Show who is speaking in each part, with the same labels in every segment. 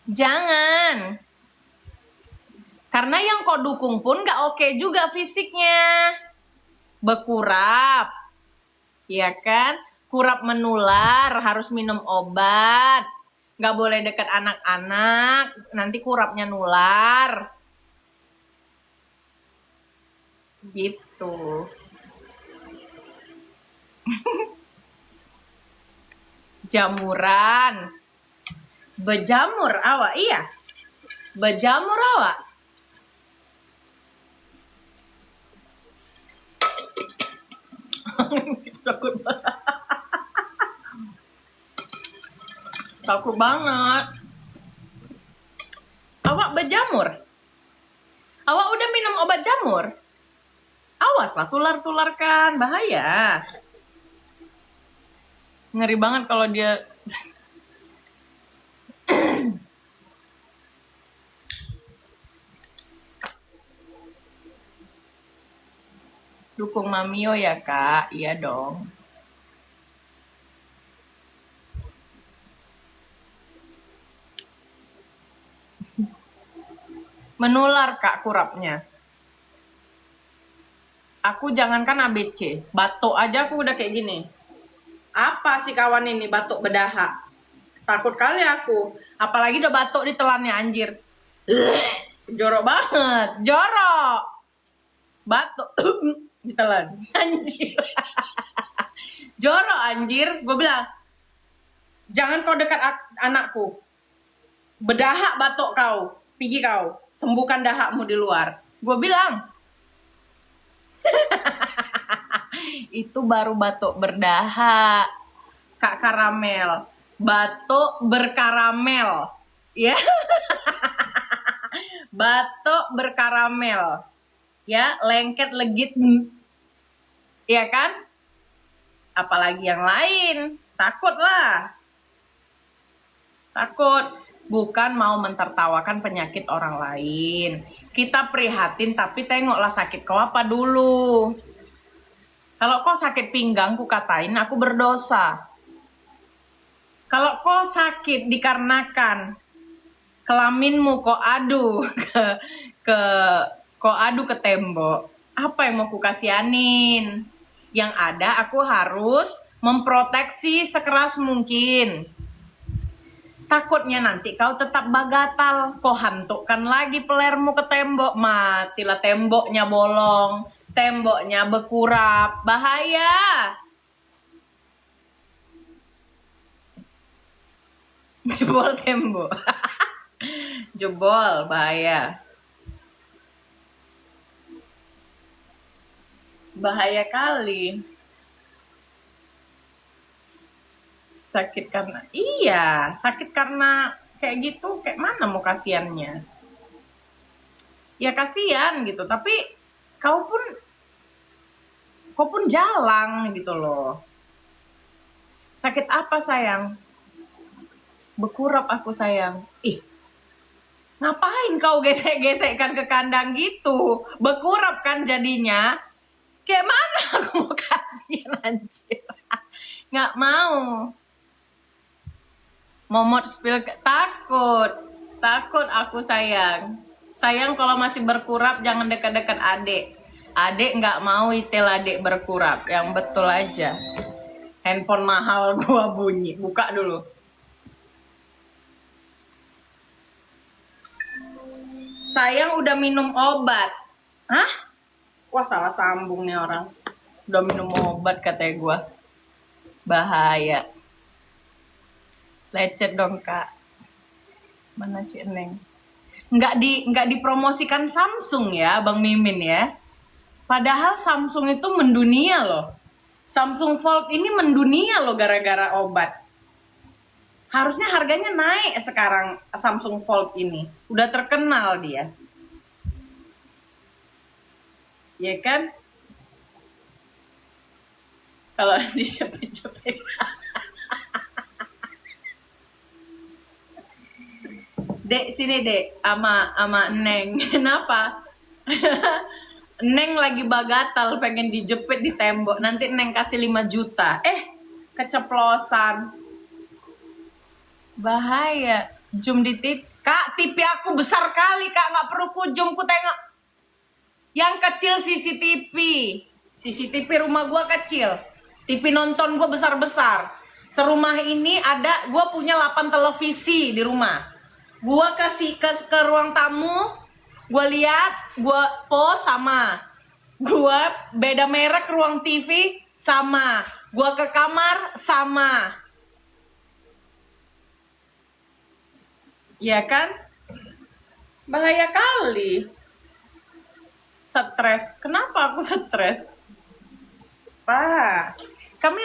Speaker 1: Jangan. Karena yang kau dukung pun gak oke juga fisiknya. Bekurap. Ya kan? Kurap menular, harus minum obat. Gak boleh dekat anak-anak, nanti kurapnya nular. Gitu. Jamuran. Bejamur awak, iya. Bejamur awak. Takut banget. Takut banget. Awak berjamur? Awak udah minum obat jamur? Awas lah, tular-tularkan, bahaya. Ngeri banget kalau dia. Dukung Mamio ya kak, iya dong. Menular kak kurapnya. Aku jangankan ABC, batuk aja aku udah kayak gini. Apa sih kawan ini batuk berdahak? Takut kali aku, apalagi udah batuk di telannya anjir. Jorok banget, jorok. Batuk ditelan anjir. Jorok anjir. Gue bilang jangan kau dekat anakku, berdahak batuk kau, pergi kau, sembuhkan dahakmu di luar. Gue bilang itu baru batuk berdahak Kak Karamel, batuk berkaramel ya. Batuk berkaramel ya, lengket legit ya kan, apalagi yang lain. Takut lah, takut. Bukan mau mentertawakan penyakit orang lain, kita prihatin, tapi tengoklah sakit kau apa dulu. Kalau kau sakit pinggang, ku katain aku berdosa. Kalau kau sakit dikarenakan kelaminmu kau adu ke tembok, apa yang mau ku kasihanin? Yang ada aku harus memproteksi sekeras mungkin. Takutnya nanti kau tetap bagatal, kau hantukkan lagi pelermu ke tembok, matilah temboknya bolong, temboknya berkurap, bahaya. Jebol tembok. Jebol, bahaya. Bahaya kali. Sakit karena, iya, sakit karena kayak gitu, kayak mana mau kasihannya? Ya kasihan gitu, tapi kau pun jalang gitu loh. Sakit apa sayang? Berkurap aku sayang. Ih, ngapain kau gesek-gesekkan ke kandang gitu? Berkurap kan jadinya. Kayak mana aku mau kasih anjir? Nggak mau. Momot spill, takut aku sayang. Sayang kalau masih berkurap jangan dekat-dekat adik. Adik nggak mau itil adik berkurap, yang betul aja. Handphone mahal gua bunyi, buka dulu. Sayang udah minum obat. Hah? Wah salah sambung nih orang. Udah minum obat katanya gua. Bahaya. Lecet dong kak. Mana si Neng? Nggak dipromosikan Samsung ya Bang Mimin ya. Padahal Samsung itu mendunia loh. Samsung Fold ini mendunia loh gara-gara obat. Harusnya harganya naik sekarang Samsung Fold ini. Udah terkenal dia. Ya kan? Kalau dijepit-jepit. Dek sini dek, ama Neng. Kenapa? Neng lagi bagatal pengen dijepit di tembok. Nanti Neng kasih 5 juta. Keceplosan. Bahaya. Zoom di Kak, TV aku besar kali, Kak. Nggak perlu kujum, ku tengok. Yang kecil CCTV. CCTV rumah gua kecil. TV nonton gua besar-besar. Serumah ini gua punya 8 televisi di rumah. Gua kasih ke ruang tamu, gua lihat, gua pause sama. Gua beda merek ruang TV sama. Gua ke kamar sama. Ya kan? Bahaya kali. Stres. Kenapa aku stres? Pak, kami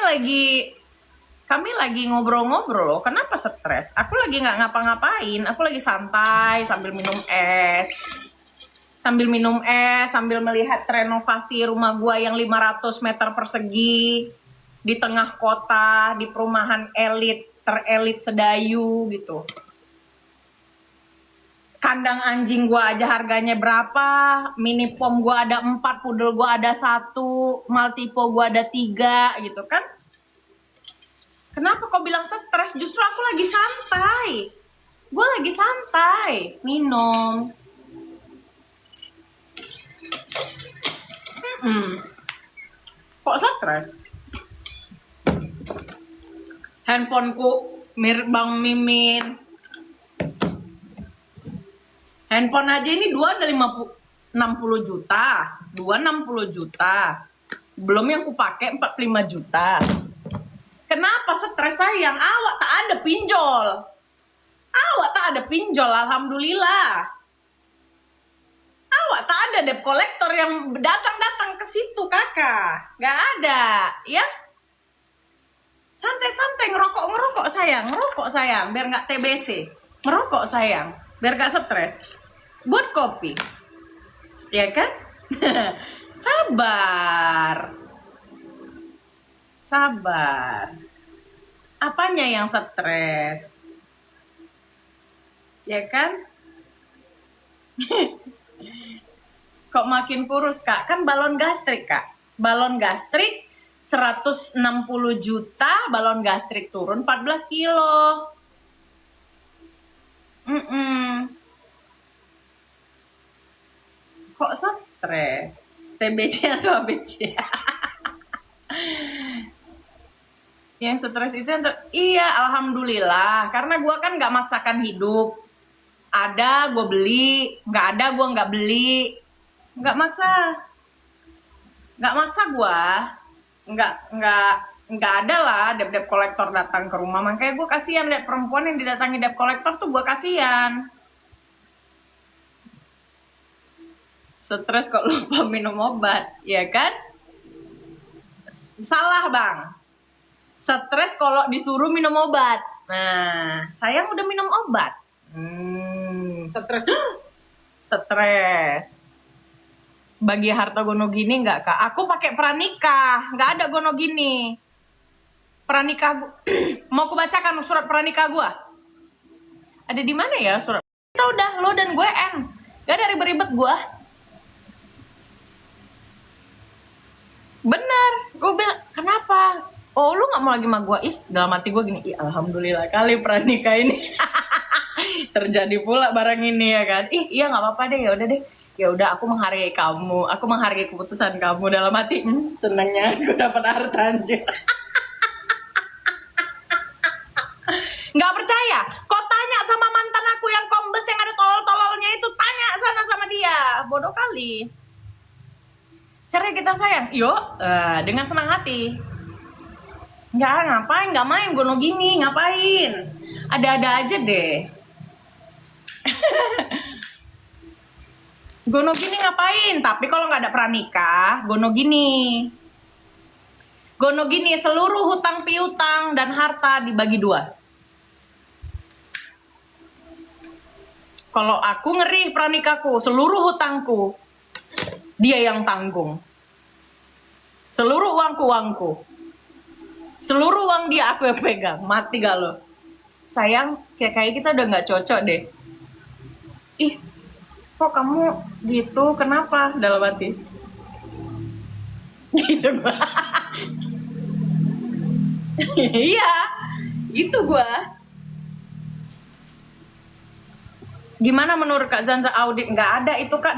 Speaker 1: lagi ngobrol-ngobrol loh. Kenapa stres? Aku lagi nggak ngapa-ngapain. Aku lagi santai sambil minum es. Sambil melihat renovasi rumah gua yang 500 meter persegi di tengah kota, di perumahan terelit Sedayu gitu. Kandang anjing gua aja harganya berapa, mini pom gua ada 4, pudel gua ada 1, maltipo gua ada 3 gitu kan. Kenapa kau bilang stres? Justru aku lagi santai. Gua lagi santai, minum. Kok stres? Handphoneku mirip Bang Mimin. Handphone aja ini 2 ada 60 juta. 60 juta. Belum yang ku pakai 45 juta. Kenapa stres sayang? Awak tak ada pinjol. Awak tak ada pinjol, alhamdulillah. Awak tak ada debt collector yang datang ke situ, kakak. Gak ada, ya? Santai-santai ngerokok sayang, biar nggak TBC. Ngerokok sayang, biar gak stres. Buat kopi, ya kan? Sabar. Apanya yang stres? Ya kan? Kok makin kurus, Kak? Kan balon gastrik, Kak. Balon gastrik 160 juta, balon gastrik turun 14 kilo. Kok stres? TBC atau ABC? Yang stres itu iya, alhamdulillah. Karena gue kan gak maksakan hidup. Ada gue beli, gak ada gue gak beli. Gak maksa gue. Nggak ada lah debt kolektor datang ke rumah. Makanya gue kasihan lihat perempuan yang didatangi debt kolektor tuh, gue kasihan. Stres kok lupa minum obat, ya kan? Salah bang. Stres kalau disuruh minum obat. Nah, sayang udah minum obat. Stres. Bagi harta gono gini nggak, Kak? Aku pakai pranikah, nggak ada gono gini. Pranikah, mau aku bacakan surat pranikah gua. Ada di mana ya surat? Kita udah lo dan gue gak ada ribet-ribet gua. Bener, gue bilang kenapa? Oh lu nggak mau lagi sama gue? Dalam hati gue gini, alhamdulillah kali pranikah ini terjadi pula barang ini ya kan? Iya nggak apa-apa deh, ya udah aku menghargai kamu, aku menghargai keputusan kamu. Dalam hati senangnya aku dapat harta anjir. Nggak percaya? Kau tanya sama mantan aku yang kombes yang ada tolol-tololnya itu, tanya sana sama dia, bodoh kali. Cerai kita sayang, yuk, dengan senang hati. Ngapain, nggak main gono gini, ngapain? Ada-ada aja deh. Gono gini ngapain? Tapi kalau nggak ada pranikah, gono gini, seluruh hutang piutang dan harta dibagi 2. Kalau aku ngeri pranikahku, seluruh hutangku dia yang tanggung. Seluruh uangku. Seluruh uang dia aku yang pegang. Mati gak lo? Sayang, kayak kita udah gak cocok deh. Kok kamu gitu? Kenapa? Dalam hati. Gitu gua. Iya, gitu gua. Gimana menurut Kak Zanza audit? Nggak ada itu Kak,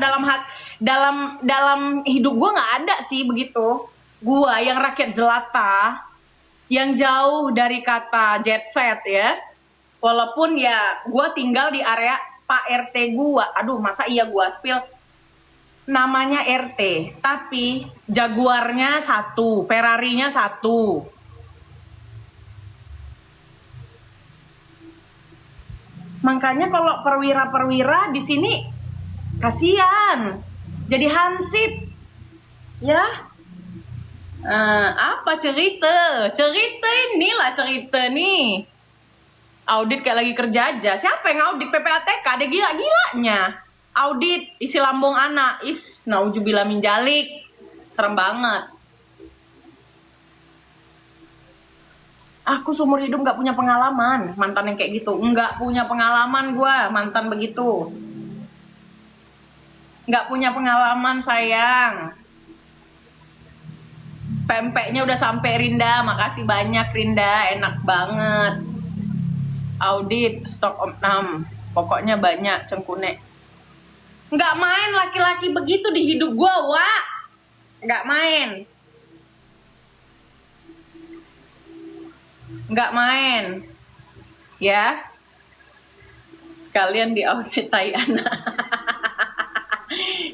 Speaker 1: dalam hidup gue nggak ada sih begitu. Gue yang rakyat jelata, yang jauh dari kata jet set ya. Walaupun ya gue tinggal di area Pak RT gue. Aduh masa iya gue spill namanya RT, tapi Jaguarnya satu, Ferrarinya satu. Makanya kalau perwira-perwira di sini kasihan, jadi hansip, ya. Apa cerita? Cerita inilah cerita nih. Audit kayak lagi kerja aja. Siapa yang audit PPATK? Ada gila-gilanya. Audit isi lambung anak. Naujubillah min jalik. Serem banget. Aku seumur hidup nggak punya pengalaman mantan yang kayak gitu. Nggak punya pengalaman gue mantan begitu. Nggak punya pengalaman sayang. Pempeknya udah sampai Rinda. Makasih banyak Rinda. Enak banget. Audit stok opnam. Pokoknya banyak cengkunek. Nggak main laki-laki begitu di hidup gue, Wak. Nggak main. Nggak main. Ya. Sekalian di audit tai anak.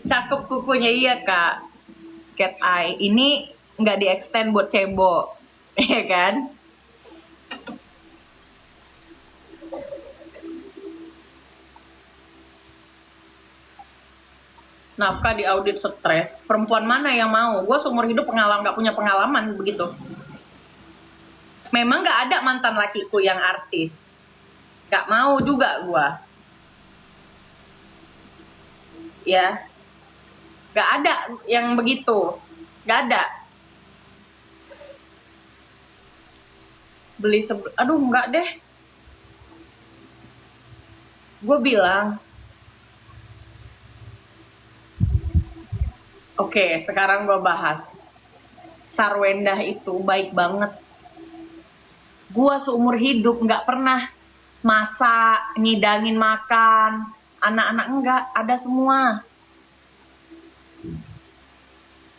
Speaker 1: Cakep kukunya, iya Kak. Cat eye. Ini nggak di extend buat cebok. Iya kan? Nafkah di audit stres. Perempuan mana yang mau? Gue seumur hidup nggak punya pengalaman begitu. Memang nggak ada mantan lakiku yang artis. Nggak mau juga gue. Ya. Nggak ada yang begitu. Nggak ada. Aduh nggak deh. Gue bilang. Oke, sekarang gue bahas. Sarwendah itu baik banget. Gue seumur hidup nggak pernah masak, ngidangin makan. Anak-anak enggak, ada semua.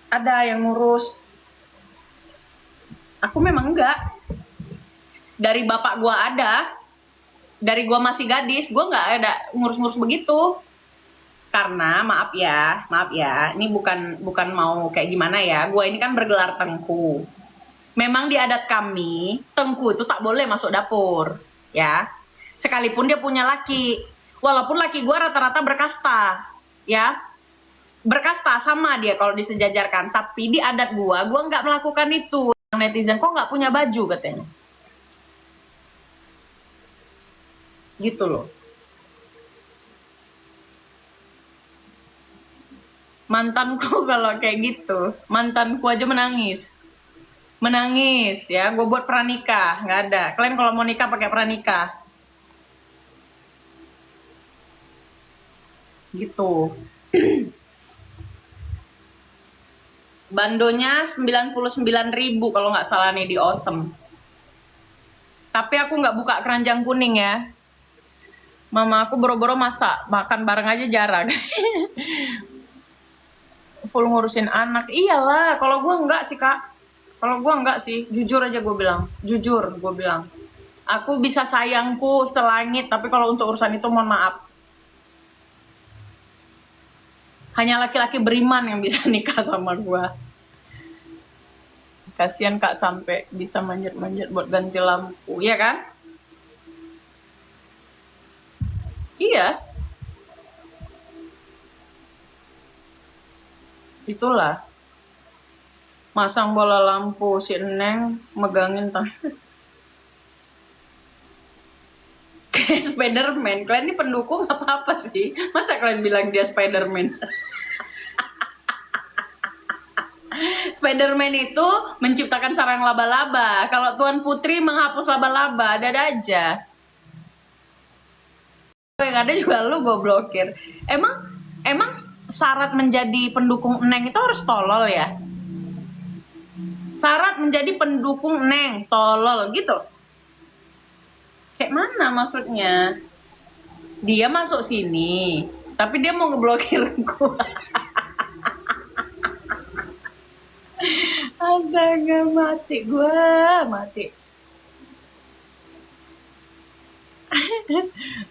Speaker 1: Ada yang ngurus. Aku memang enggak. Dari bapak gue ada. Dari gue masih gadis, gue nggak ada ngurus-ngurus begitu. Karena maaf ya, ini bukan mau kayak gimana ya. Gue ini kan bergelar tengku. Memang di adat kami, tengku itu tak boleh masuk dapur, ya. Sekalipun dia punya laki. Walaupun laki gue rata-rata berkasta, ya. Berkasta sama dia kalau disejajarkan. Tapi di adat gue nggak melakukan itu. Netizen kok nggak punya baju katanya. Gitu loh. Mantanku kalau kayak gitu, mantanku aja menangis ya. Gue buat pranikah, nggak ada. Kalian kalau mau nikah pakai pranikah gitu. Bandonya 99.000 kalau nggak salah nih di Awesome. Tapi aku nggak buka keranjang kuning ya. Mama aku boro-boro masak, makan bareng aja jarang. Full ngurusin anak. Iyalah, kalau gue enggak sih Kak. Kalau gue enggak sih, jujur aja gue bilang. Jujur gue bilang. Aku bisa sayangku selangit, tapi kalau untuk urusan itu mohon maaf. Hanya laki-laki beriman yang bisa nikah sama gue. Kasihan Kak sampai bisa manjat-manjat buat ganti lampu, ya kan? Iya. Itulah. Masang bola lampu si Neng megangin tangan. Kayak Spiderman. Kalian ini pendukung apa sih? Masa kalian bilang dia Spiderman? Spiderman itu menciptakan sarang laba-laba. Kalau Tuan Putri menghapus laba-laba, ada aja. Yang ada juga lu gue blokir. Emang syarat menjadi pendukung Neng itu harus tolol ya? Syarat menjadi pendukung Neng tolol gitu. Kayak mana maksudnya? Dia masuk sini, tapi dia mau ngeblokir gua. Astaga, mati gua, mati.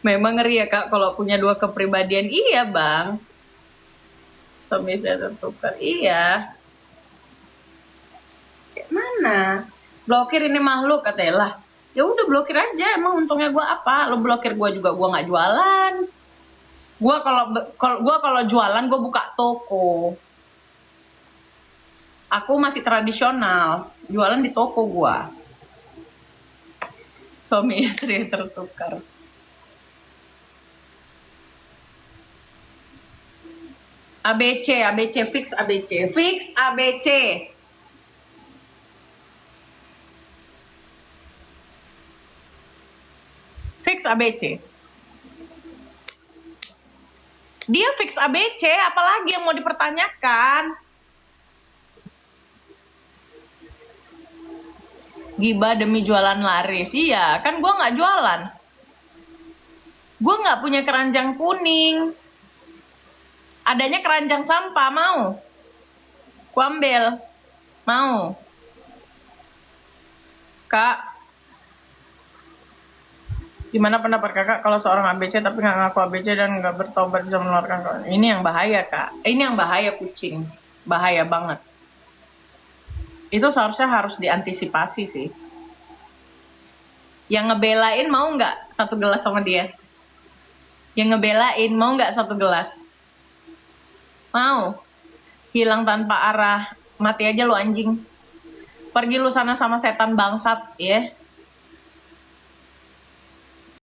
Speaker 1: Memang ngeri ya kak kalau punya dua kepribadian. Iya bang, suami saya tertukar. Iya. Kayak mana? Blokir ini makhluk katanya lah. Ya udah blokir aja. Emang untungnya gua apa? Lo blokir gua juga gua nggak jualan. Gua kalau jualan gua buka toko. Aku masih tradisional, jualan di toko gua. Suami istri tertukar. ABC, ABC, fix ABC, fix ABC. Fix ABC. Dia fix ABC, apalagi yang mau dipertanyakan? Gibah demi jualan laris. Iya, kan gua nggak jualan. Gua nggak punya keranjang kuning. Adanya keranjang sampah, mau? Gua ambil. Mau? Kak, gimana pendapat kakak kalau seorang ABC tapi nggak ngaku ABC dan nggak bertobat bisa mengeluarkan? Ini yang bahaya kak. Ini yang bahaya kucing. Bahaya banget. Itu seharusnya harus diantisipasi sih. Yang ngebelain mau nggak satu gelas sama dia? Yang ngebelain mau nggak satu gelas? Mau? Hilang tanpa arah. Mati aja lu anjing. Pergi lu sana sama setan bangsat ya.